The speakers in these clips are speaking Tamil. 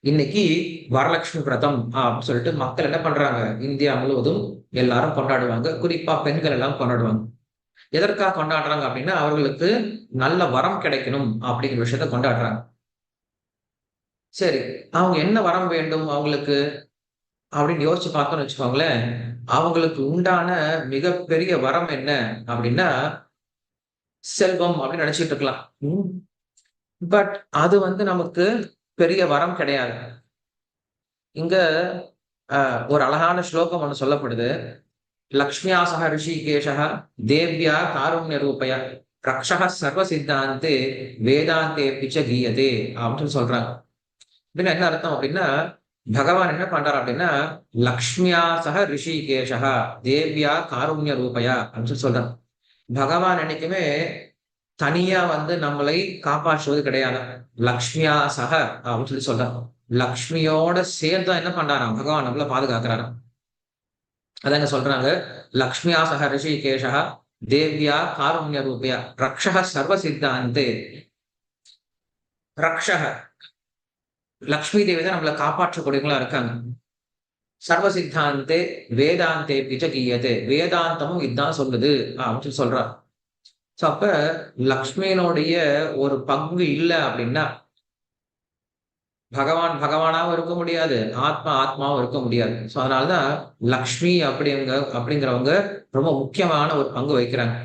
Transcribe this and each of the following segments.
இன்னைக்கு வரலட்சுமி விரதம் அப்படின்னு சொல்லிட்டு மக்கள் என்ன பண்றாங்க? இந்தியா முழுவதும் எல்லாரும் கொண்டாடுவாங்க. குறிப்பா பெண்கள் எல்லாம் கொண்டாடுவாங்க. எதற்காக கொண்டாடுறாங்க அப்படின்னா, அவர்களுக்கு நல்ல வரம் கிடைக்கணும் அப்படிங்கிற விஷயத்த கொண்டாடுறாங்க. சரி, அவங்க என்ன வரம் வேண்டும் அவங்களுக்கு அப்படின்னு யோசிச்சு பார்த்தோம்னு வச்சுக்கோங்களேன். அவங்களுக்கு உண்டான மிகப்பெரிய வரம் என்ன அப்படின்னா, செல்வம் அப்படின்னு நினைச்சிட்டு இருக்கலாம். ம். பட் அது நமக்கு பெரிய வரம் கிடையாது. இங்க ஒரு அழகான ஸ்லோகம் ஒண்ணு சொல்லப்படுது. லக்ஷ்மியா சக ரிஷிகேஷः தேவ்யா காருண்ய ரூபயா ரக்ஷः சர்வ சித்தாந்தே வேதாந்தே பிச்ச கீயதே அப்படின்னு சொல்றாங்க. இதுல என்ன அர்த்தம் அப்படின்னா, பகவான் என்ன பண்றாரு அப்படின்னா, லக்ஷ்மியா சக ரிஷிகேஷः தேவ்யா காருண்ய ரூபயா அப்படின்னு சொல்றாங்க. பகவான் என்னைக்குமே தனியா நம்மளை காப்பாற்றுவது கிடையாது. லக்ஷ்மியா சக அப்படின்னு சொல்றாங்க. லக்ஷ்மியோட சேர்ந்து என்ன பண்றாராம் பகவான் நம்மள பாதுகாக்கிறாராம். அதாங்க சொல்றாங்க. லக்ஷ்மியா சக ரிஷிகேஷः தேவ்யா காருண்ய ரூபயா ரக்ஷः சர்வ சித்தாந்தே. ரக்ஷக லக்ஷ்மி தேவி தான் நம்மளை காப்பாற்றக்கூடியவங்களா இருக்காங்க. சர்வ சித்தாந்தே வேதாந்தே பிச்ச கீயதே. வேதாந்தமும் இதுதான் சொல்லுது அப்படின்னு சொல்றார். சோ அப்ப லக்ஷ்மியினுடைய ஒரு பங்கு இல்லை அப்படின்னா, பகவான் பகவானாவும் இருக்க முடியாது, ஆத்மா ஆத்மாவும் இருக்க முடியாது. சோ அதனாலதான் லக்ஷ்மி அப்படிங்கிறவங்க ரொம்ப முக்கியமான ஒரு பங்கு வகிக்கிறாங்க.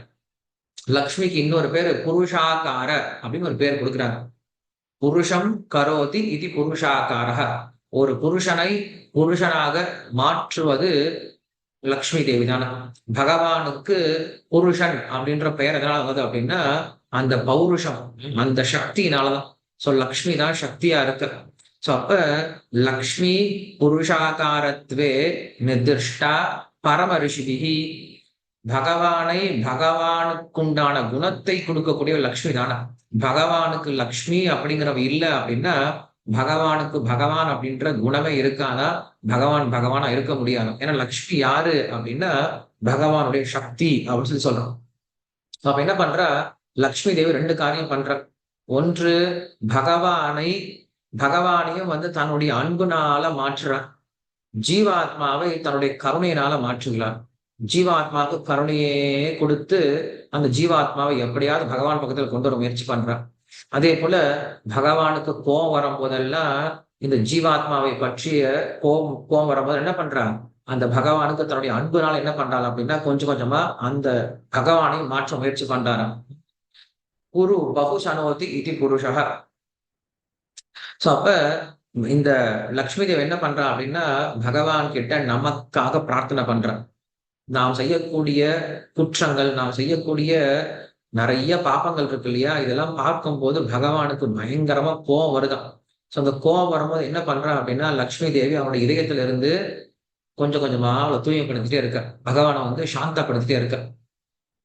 லக்ஷ்மிக்கு இன்னொரு பேரு புருஷாகார அப்படின்னு ஒரு பேர் கொடுக்குறாங்க. புருஷம் கரோதி இது புருஷாகாரக. ஒரு புருஷனை புருஷனாக மாற்றுவது லக்ஷ்மி தேவி தானே. பகவானுக்கு புருஷன் அப்படின்ற பெயர் எதனால வந்தது அப்படின்னா, அந்த பௌருஷம், அந்த சக்தியினாலதான். சோ லக்ஷ்மி தான் சக்தியா இருக்கு. சோ அப்ப லக்ஷ்மி புருஷாகாரத்வே நிர்திஷ்டா பரம ரிஷிபிகி. பகவானை பகவானுக்குண்டான குணத்தை கொடுக்கக்கூடிய லக்ஷ்மி தானே. பகவானுக்கு லக்ஷ்மி அப்படிங்கிறவ இல்லை அப்படின்னா, பகவானுக்கு பகவான் அப்படின்ற குணமே இருக்காதா? பகவான் பகவானா இருக்க முடியாது. ஏன்னா லக்ஷ்மி யாரு அப்படின்னா, பகவானுடைய சக்தி அப்படின்னு சொல்றோம். அப்ப என்ன பண்றா? லக்ஷ்மி தேவி ரெண்டு காரியம் பண்ற. ஒன்று, பகவானை பகவானையும் தன்னுடைய அன்புனால மாற்றுறார். ஜீவாத்மாவை தன்னுடைய கருணையினால மாற்றுகிறார். ஜீவாத்மாவுக்கு கருணையே கொடுத்து அந்த ஜீவாத்மாவை எப்படியாவது பகவான் பக்கத்துல கொண்டு வர முயற்சி பண்றார். அதே போல பகவானுக்கு கோபம் வரும் போதெல்லாம் இந்த ஜீவாத்மாவை பற்றிய கோபம் வரும்போது என்ன பண்றான்? அந்த பகவானுக்கு தன்னுடைய அன்புனால என்ன பண்றாள் அப்படின்னா, கொஞ்சம் கொஞ்சமா அந்த பகவானை மாற்ற முயற்சி பண்றாராம். குரு பகு சனோதி இதி புருஷக. சோ அப்ப இந்த லக்ஷ்மி தேவி என்ன பண்றா அப்படின்னா, பகவான் கிட்ட நமக்காக பிரார்த்தனை பண்றான். நாம் செய்யக்கூடிய குற்றங்கள், நாம் செய்யக்கூடிய நிறைய பாப்பங்கள் இருக்கு இல்லையா? இதெல்லாம் பார்க்கும்போது பகவானுக்கு பயங்கரமா கோபம் வருதாம். சோ அந்த கோபம் வரும்போது என்ன பண்றா அப்படின்னா, லக்ஷ்மி தேவி அவனுடைய இதயத்துல இருந்து கொஞ்சம் கொஞ்சமா அவளை தூய்மைப்படுத்திட்டே இருக்க. பகவானை சாந்தப்படுத்திட்டே இருக்க.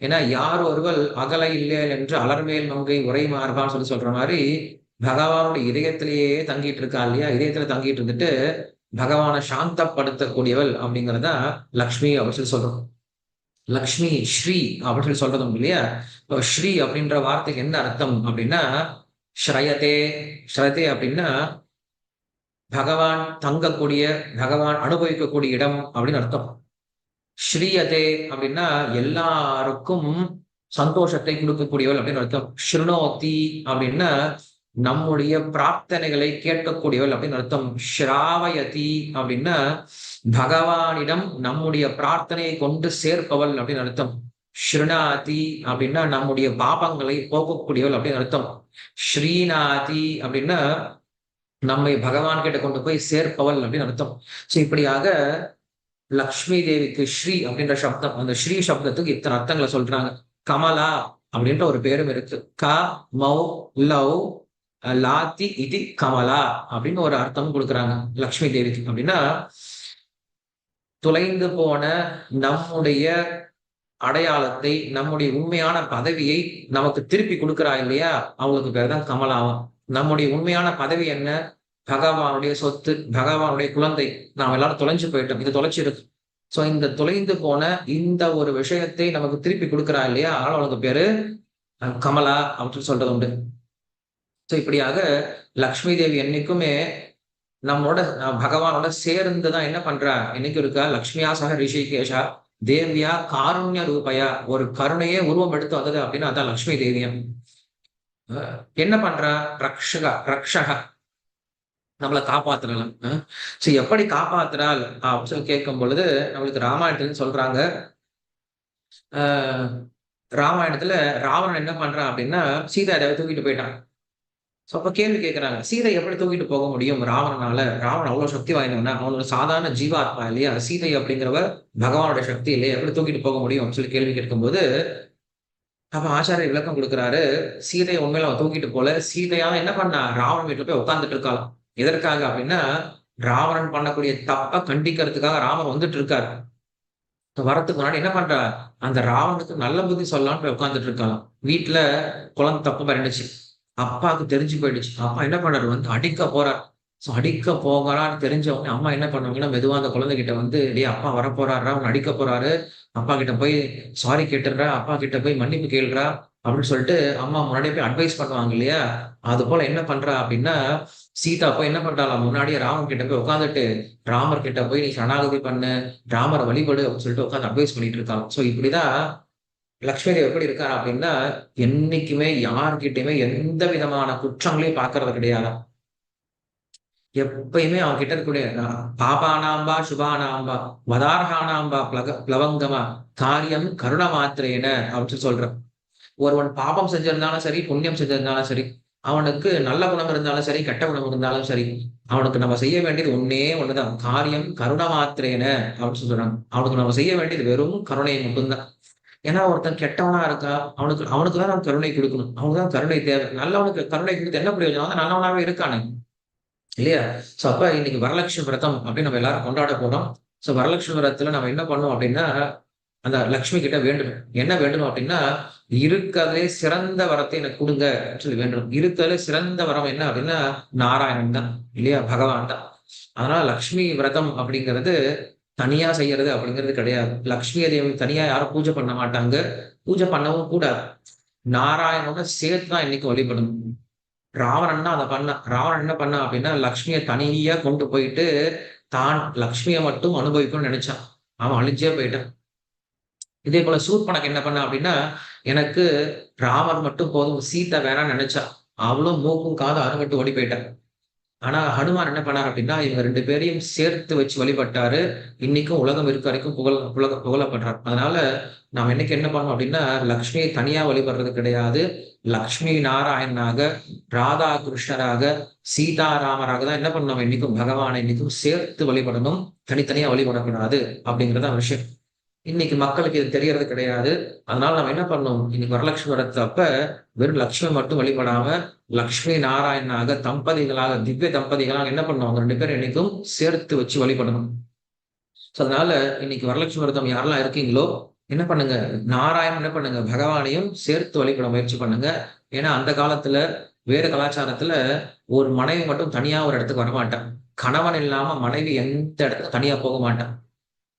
ஏன்னா யார் ஒருவள் அகல இல்லையல் என்று அலர்மேல் மங்கை உரை மாறுபான்னு சொல்ற மாதிரி, பகவானுடைய இதயத்திலேயே தங்கிட்டு இருக்கா இல்லையா? இதயத்துல தங்கிட்டு இருந்துட்டு பகவானை சாந்தப்படுத்தக்கூடியவள் அப்படிங்கிறதா லக்ஷ்மி அப்படின்னு சொல்றோம். லக்ஷ்மி ஸ்ரீ அப்படின்னு சொல்றதும் இல்லையா? ஸ்ரீ அப்படின்ற வார்த்தைக்கு என்ன அர்த்தம் அப்படின்னா, ஸ்ரயதே. ஸ்ரயதே அப்படின்னா பகவான் தங்கக்கூடிய, பகவான் அனுபவிக்கக்கூடிய இடம் அப்படின்னு அர்த்தம். ஸ்ரீயதே அப்படின்னா எல்லாருக்கும் சந்தோஷத்தை கொடுக்கக்கூடியவள் அப்படின்னு அர்த்தம். ஸ்ருணோதி அப்படின்னா நம்முடைய பிரார்த்தனைகளை கேட்கக்கூடியவள் அப்படின்னு அர்த்தம். ஸ்ராவயதி அப்படின்னா பகவானிடம் நம்முடைய பிரார்த்தனையை கொண்டு சேர்ப்பவள் அப்படின்னு அர்த்தம். ஸ்ருணாதி அப்படின்னா நம்முடைய பாபங்களை போக்கக்கூடியவள் அப்படின்னு அர்த்தம். ஸ்ரீநாதி அப்படின்னா நம்மை பகவான் கிட்ட கொண்டு போய் சேர்ப்பவள் அப்படின்னு அர்த்தம். சோ இப்படியாக லக்ஷ்மி தேவிக்கு ஸ்ரீ அப்படின்ற சப்தம், அந்த ஸ்ரீ சப்தத்துக்கு இத்தனை அர்த்தங்களை சொல்றாங்க. கமலா அப்படின்ற ஒரு பேரும் இருக்கு. க மௌ லவ் லாத்தி இது கமலா அப்படின்னு ஒரு அர்த்தம் கொடுக்குறாங்க லக்ஷ்மி தேவிக்கு. அப்படின்னா தொலைந்து போன நம்முடைய அடையாளத்தை, நம்முடைய உண்மையான பதவியை நமக்கு திருப்பி கொடுக்குறா இல்லையா? அவங்களுக்கு பேர் தான் கமலாவும். நம்முடைய உண்மையான பதவி என்ன? பகவானுடைய சொத்து, பகவானுடைய குழந்தை. நாம் எல்லாரும் தொலைஞ்சு போயிட்டோம். இது தொலைச்சிருக்கு. சோ இந்த தொலைந்து போன இந்த ஒரு விஷயத்தை நமக்கு திருப்பி கொடுக்குறா இல்லையா? அதனால அவனுக்கு பேரு கமலா அப்படின்னு சொல்றது உண்டு. சோ இப்படியாக லக்ஷ்மி தேவி என்னைக்குமே நம்மளோட பகவானோட சேர்ந்துதான் என்ன பண்றா இன்னைக்கு இருக்கா. லக்ஷ்மியா சக ரிஷிகேஷா தேவியா காருண்ய ரூபயா, ஒரு கருணையே உருவம் எடுத்து வந்தது அப்படின்னா அதான் லக்ஷ்மி தேவியம். என்ன பண்றா, ரக்ஷகா நம்மளை காப்பாத்துறலாம். சோ எப்படி காப்பாத்துறாள் அப்படின்னு சொல்லி கேட்கும் பொழுது நம்மளுக்கு ராமாயணத்துல சொல்றாங்க. ஆஹ் ராமாயணத்துல ராவணன் என்ன பண்றான் அப்படின்னா சீதா தேவை தூக்கிட்டு போயிட்டான். சோ அப்ப கேள்வி கேட்கிறாங்க, சீதை எப்படி தூக்கிட்டு போக முடியும் ராவணனால? ராவணன் அவ்வளவு சக்தி வாய்ந்தவனா, அவனோட சாதாரண ஜீவாத்மா இல்லையா, சீதை அப்படிங்கிறவ பகவானோட சக்தி இல்லையா, எப்படி தூக்கிட்டு போக முடியும் அப்படின்னு சொல்லி கேள்வி கேட்கும்போது அப்ப ஆச்சாரியர் விளக்கம் கொடுக்கிறாரு. சீதையை உண்மையில அவன் தூக்கிட்டு போல, சீதையால என்ன பண்ணா ராவணன் வீட்டுல போய் உட்கார்ந்துட்டு இருக்கலாம். எதற்காக அப்படின்னா ராவணன் பண்ணக்கூடிய தப்ப கண்டிக்கிறதுக்காக ராமன் வந்துட்டு இருக்காரு. வரத்துக்கு முன்னாடி என்ன பண்றா, அந்த ராவனுக்கு நல்ல புத்தி சொல்லலாம்னு போய் உட்கார்ந்துட்டு இருக்கலாம். வீட்டுல குழந்தை தப்பு பண்ணிடுச்சு, அப்பாவுக்கு தெரிஞ்சு போயிடுச்சு. அப்பா என்ன பண்றாரு, வந்து அடிக்க போறார். சோ அடிக்க போகிறான்னு தெரிஞ்ச உடனே அம்மா என்ன பண்ணுவாங்கன்னா மெதுவா அந்த குழந்தைகிட்ட வந்து, டேய் அப்பா வர போறாரா, அவன் அடிக்க போறாரு, அப்பா கிட்ட போய் சாரி கேட்டுடுறா, அப்பா கிட்ட போய் மன்னிப்பு கேளுறா அப்படின்னு சொல்லிட்டு அம்மா முன்னாடியே போய் அட்வைஸ் பண்ணுவாங்க இல்லையா. அது போல என்ன பண்றா அப்படின்னா சீதா போய் என்ன பண்றாளாம், முன்னாடியே ராமன் கிட்ட போய் உட்காந்துட்டு ராமர் கிட்ட போய் நீ சரணாகதி பண்ணு, ராமரை வழிபடு அப்படின்னு சொல்லிட்டு உட்காந்து அட்வைஸ் பண்ணிட்டு இருக்காங்க. சோ இப்படிதான் லக்ஷ்மி தேவி எப்படி இருக்காரு அப்படின்னா என்னைக்குமே யார்கிட்டயுமே எந்த விதமான குற்றங்களையும் பாக்குறது கிடையாது. எப்பயுமே அவன் கிட்ட இருக்கக்கூடிய பாபானாம்பா சுபானாம்பா வதார்ஹானாம்பா பிளவங்கமா காரியம் கருண மாத்திரேன அப்படின்னு சொல்ற. ஒருவன் பாபம் செஞ்சிருந்தாலும் சரி புண்ணியம் செஞ்சிருந்தாலும் சரி, அவனுக்கு நல்ல குணம் இருந்தாலும் சரி கெட்ட குணம் இருந்தாலும் சரி, அவனுக்கு நம்ம செய்ய வேண்டியது ஒன்னே ஒண்ணுதான், காரியம் கருண மாத்திரேன அப்படின்னு சொல்றாங்க. அவனுக்கு நம்ம செய்ய வேண்டியது வெறும் கருணையை மட்டும்தான். ஏன்னா ஒருத்தன் கெட்டவனா இருக்கா, அவனுக்கு தான் நம்ம கருணை கொடுக்கணும், அவனுக்கு தான் கருணை தேவை. நல்லவனுக்கு கருணை கொடுத்து என்ன பிரயோஜனம், நல்லவனாவே இருக்கானு இல்லையா. சோ அப்ப இன்னைக்கு வரலட்சுமி விரதம் அப்படின்னு நம்ம எல்லாரும் கொண்டாட போறோம். சோ வரலட்சுமி விரதத்துல நம்ம என்ன பண்ணோம் அப்படின்னா அந்த லக்ஷ்மி கிட்ட வேண்டணும். என்ன வேண்டணும் அப்படின்னா இருக்கிறதுலே சிறந்த வரத்தை எனக்கு கொடுங்க சொல்லி வேண்டணும். இருக்கிறதுல சிறந்த வரம் என்ன அப்படின்னா நாராயணன் தான் இல்லையா, பகவான் தான். அதனால லக்ஷ்மி விரதம் அப்படிங்கிறது தனியா செய்யறது அப்படிங்கிறது கிடையாது. லக்ஷ்மி தேவி தனியா யாரும் பூஜை பண்ண மாட்டாங்க, பூஜை பண்ணவும் கூடாது. நாராயணனோட சேர்த்துதான் இன்னைக்கு வழிபடணும். ராவணன் தான் அதை பண்ணான். ராவணன் என்ன பண்ணான் அப்படின்னா லக்ஷ்மியை தனியா கொண்டு போயிட்டு தான் லக்ஷ்மியை மட்டும் அனுபவிக்கணும்னு நினைச்சான். அவன் அழிஞ்சே போயிட்டான். இதே போல சூர்பனக்கு என்ன பண்ண அப்படின்னா எனக்கு ராமர் மட்டும் போதும், சீதை வேணாம்னு நினைச்சா. அவளும் மூக்கும் காது அறுபட்டு ஓடி போயிட்டான். ஆனா ஹனுமான் என்ன பண்ணார் அப்படின்னா இவங்க ரெண்டு பேரையும் சேர்த்து வச்சு வழிபட்டாரு. இன்னைக்கும் உலகம் இருக்க வரைக்கும் புகழப்படுறார். அதனால நாம் இன்னைக்கு என்ன பண்ணோம் அப்படின்னா லக்ஷ்மியை தனியா வழிபடுறது கிடையாது. லக்ஷ்மி நாராயணனாக, ராதா கிருஷ்ணராக, சீதாராமராக தான் என்ன பண்ணணும், இன்னைக்கும் பகவானை இன்னைக்கும் சேர்த்து வழிபடணும், தனித்தனியா வழிபடக்கூடாது அப்படிங்கிறத விஷயம். இன்னைக்கு மக்களுக்கு இது தெரியறது கிடையாது. அதனால நம்ம என்ன பண்ணணும், இன்னைக்கு வரலட்சுமி விரதத்தை அப்ப வெறும் லட்சுமி மட்டும் வழிபடாம லக்ஷ்மி நாராயணனாக தம்பதிகளாக திவ்ய தம்பதிகளாக என்ன பண்ணுவாங்க ரெண்டு பேரும் இன்னைக்கும் சேர்த்து வச்சு வழிபடணும். சோ அதனால இன்னைக்கு வரலட்சுமி விரதம் யாரெல்லாம் இருக்கீங்களோ என்ன பண்ணுங்க, நாராயணன் என்ன பண்ணுங்க பகவானையும் சேர்த்து வழிபட முயற்சி பண்ணுங்க. ஏன்னா அந்த காலத்துல வேறு கலாச்சாரத்துல ஒரு மனைவி மட்டும் தனியா ஒரு இடத்துக்கு வரமாட்டான். கணவன் இல்லாம மனைவி எந்த இடத்துக்கு தனியா போக மாட்டான்.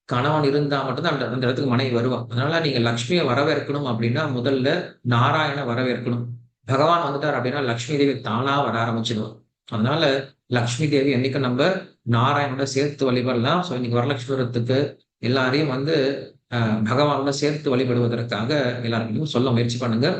கணவன் இருந்தா மட்டும்தான் அந்த இடத்துக்கு மனைவி வருவான். அதனால நீங்க லக்ஷ்மியை வரவேற்கணும் அப்படின்னா முதல்ல நாராயண வரவேற்கணும். பகவான் வந்துட்டார் அப்படின்னா லக்ஷ்மி தேவி தானா வர ஆரம்பிச்சிடுவான். அதனால லக்ஷ்மி தேவி என்னைக்கு நம்ம நாராயணோட சேர்த்து வழிபடலாம். ஸோ இன்னைக்கு வரலட்சுமி விரதத்துக்கு எல்லாரையும் வந்து பகவானோட சேர்த்து வழிபடுவதற்காக எல்லாருக்கும் சொல்ல முயற்சி பண்ணுங்க.